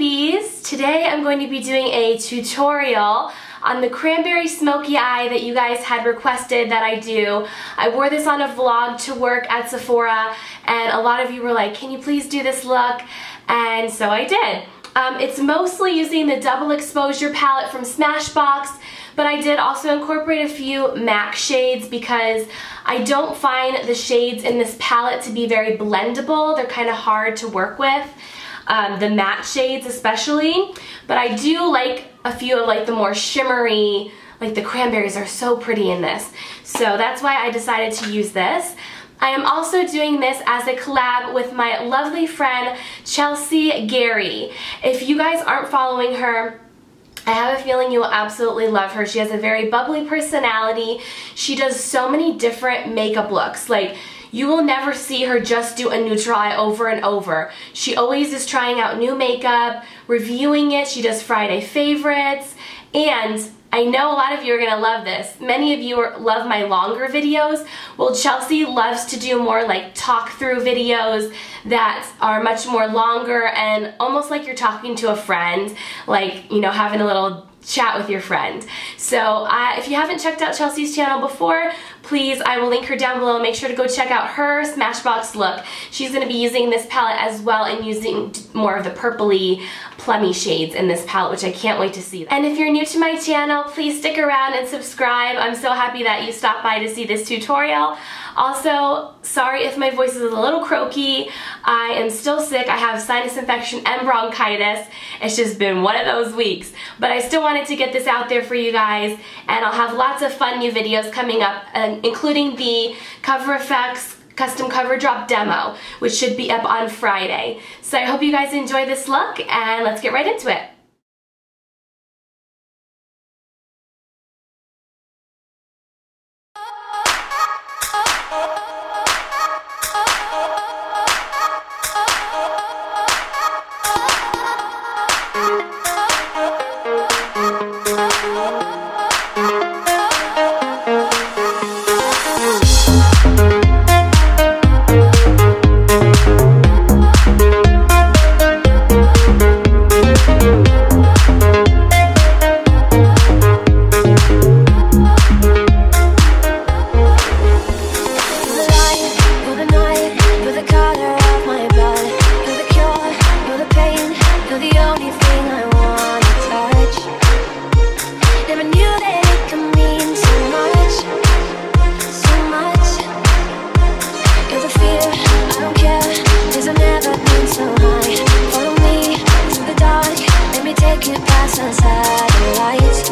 babies! Today I'm going to be doing a tutorial on the cranberry smoky eye that you guys had requested that I do. I wore this on a vlog to work at Sephora and a lot of you were like, can you please do this look? And so I did. It's mostly using the double exposure palette from Smashbox, but I did also incorporate a few MAC shades because I don't find the shades in this palette to be very blendable. They're kind of hard to work with, the matte shades especially, but I do like a few of like the more shimmery, like the cranberries are so pretty in this. So that's why I decided to use this. I am also doing this as a collab with my lovely friend Chelsea Gary. If you guys aren't following her, I have a feeling you will absolutely love her. She has a very bubbly personality. She does so many different makeup looks. Like, you will never see her just do a neutral eye over and over. She always is trying out new makeup, reviewing it. She does Friday favorites, and I know a lot of you are going to love this. Many of you love my longer videos. Well, Chelsea loves to do more like talk-through videos that are much more longer and almost like you're talking to a friend, like, you know, having a little chat with your friend. So if you haven't checked out Chelsea's channel before, please, I will link her down below. Make sure to go check out her Smashbox look. She's going to be using this palette as well and using more of the purpley, plummy shades in this palette, which I can't wait to see. And if you're new to my channel, please stick around and subscribe. I'm so happy that you stopped by to see this tutorial. Also, sorry if my voice is a little croaky. I am still sick. I have sinus infection and bronchitis. It's just been one of those weeks. But I still wanted to get this out there for you guys, and I'll have lots of fun new videos coming up, including the Cover FX custom cover drop demo, which should be up on Friday. So I hope you guys enjoy this look, and let's get right into it. Take it past the satellites.